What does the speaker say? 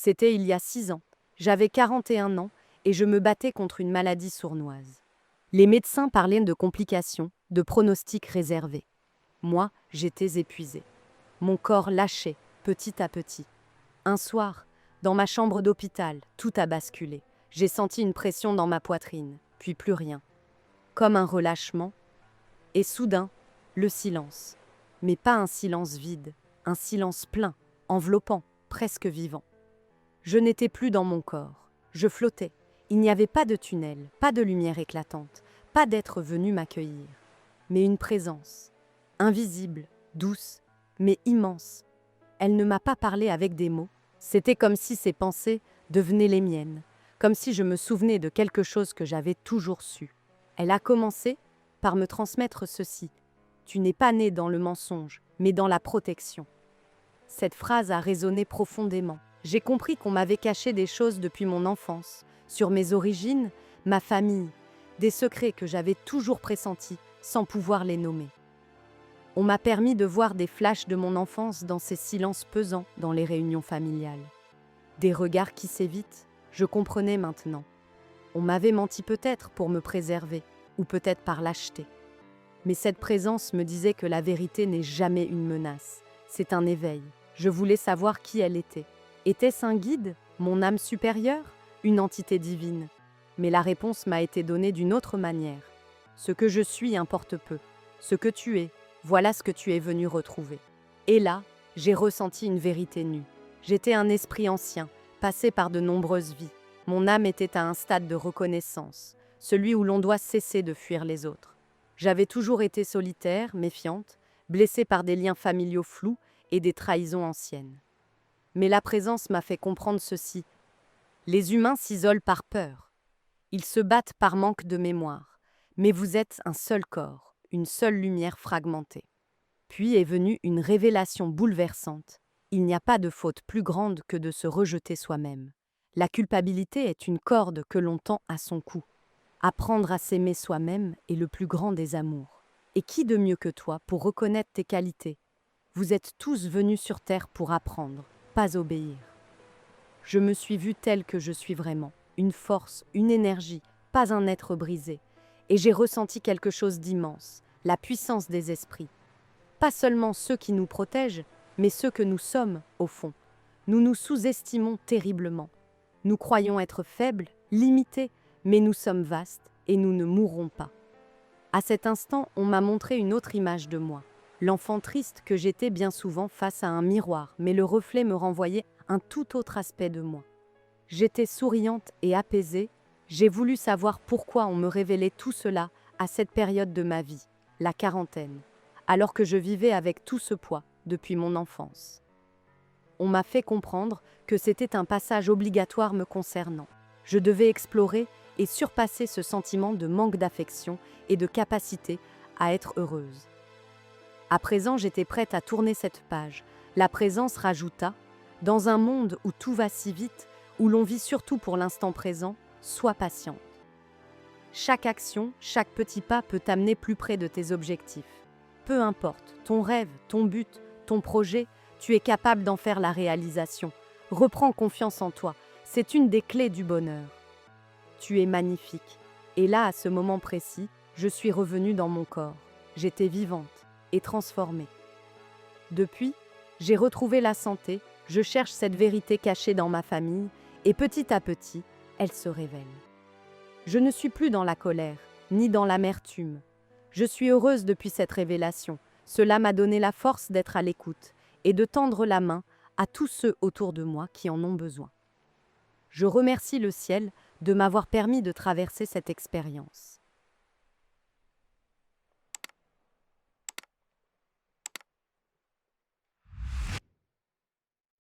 C'était il y a 6 ans. J'avais 41 ans et je me battais contre une maladie sournoise. Les médecins parlaient de complications, de pronostics réservés. Moi, j'étais épuisée. Mon corps lâchait, petit à petit. Un soir, dans ma chambre d'hôpital, tout a basculé. J'ai senti une pression dans ma poitrine, puis plus rien. Comme un relâchement. Et soudain, le silence. Mais pas un silence vide, un silence plein, enveloppant, presque vivant. Je n'étais plus dans mon corps. Je flottais. Il n'y avait pas de tunnel, pas de lumière éclatante, pas d'être venu m'accueillir. Mais une présence, invisible, douce, mais immense. Elle ne m'a pas parlé avec des mots. C'était comme si ses pensées devenaient les miennes, comme si je me souvenais de quelque chose que j'avais toujours su. Elle a commencé par me transmettre ceci. Tu n'es pas né dans le mensonge, mais dans la protection. Cette phrase a résonné profondément. J'ai compris qu'on m'avait caché des choses depuis mon enfance, sur mes origines, ma famille, des secrets que j'avais toujours pressentis sans pouvoir les nommer. On m'a permis de voir des flashs de mon enfance dans ces silences pesants dans les réunions familiales. Des regards qui s'évitent, je comprenais maintenant. On m'avait menti peut-être pour me préserver, ou peut-être par lâcheté. Mais cette présence me disait que la vérité n'est jamais une menace, c'est un éveil. Je voulais savoir qui elle était. Était-ce un guide, mon âme supérieure, une entité divine? Mais la réponse m'a été donnée d'une autre manière. Ce que je suis importe peu. Ce que tu es, voilà ce que tu es venu retrouver. Et là, j'ai ressenti une vérité nue. J'étais un esprit ancien, passé par de nombreuses vies. Mon âme était à un stade de reconnaissance, celui où l'on doit cesser de fuir les autres. J'avais toujours été solitaire, méfiante, blessée par des liens familiaux flous et des trahisons anciennes. Mais la présence m'a fait comprendre ceci. Les humains s'isolent par peur. Ils se battent par manque de mémoire. Mais vous êtes un seul corps, une seule lumière fragmentée. Puis est venue une révélation bouleversante. Il n'y a pas de faute plus grande que de se rejeter soi-même. La culpabilité est une corde que l'on tend à son cou. Apprendre à s'aimer soi-même est le plus grand des amours. Et qui de mieux que toi pour reconnaître tes qualités? Vous êtes tous venus sur terre pour apprendre, pas obéir. Je me suis vue telle que je suis vraiment, une force, une énergie, pas un être brisé. Et j'ai ressenti quelque chose d'immense, la puissance des esprits. Pas seulement ceux qui nous protègent, mais ceux que nous sommes, au fond. Nous nous sous-estimons terriblement. Nous croyons être faibles, limités, mais nous sommes vastes et nous ne mourrons pas. À cet instant, on m'a montré une autre image de moi. L'enfant triste que j'étais bien souvent face à un miroir, mais le reflet me renvoyait un tout autre aspect de moi. J'étais souriante et apaisée. J'ai voulu savoir pourquoi on me révélait tout cela à cette période de ma vie, la quarantaine, alors que je vivais avec tout ce poids depuis mon enfance. On m'a fait comprendre que c'était un passage obligatoire me concernant. Je devais explorer et surpasser ce sentiment de manque d'affection et de capacité à être heureuse. À présent, j'étais prête à tourner cette page. La présence rajouta, dans un monde où tout va si vite, où l'on vit surtout pour l'instant présent, sois patiente. Chaque action, chaque petit pas peut t'amener plus près de tes objectifs. Peu importe, ton rêve, ton but, ton projet, tu es capable d'en faire la réalisation. Reprends confiance en toi, c'est une des clés du bonheur. Tu es magnifique. Et là, à ce moment précis, je suis revenue dans mon corps. J'étais vivante et transformée. Depuis, j'ai retrouvé la santé, je cherche cette vérité cachée dans ma famille, et petit à petit, elle se révèle. Je ne suis plus dans la colère, ni dans l'amertume. Je suis heureuse depuis cette révélation. Cela m'a donné la force d'être à l'écoute et de tendre la main à tous ceux autour de moi qui en ont besoin. Je remercie le ciel de m'avoir permis de traverser cette expérience.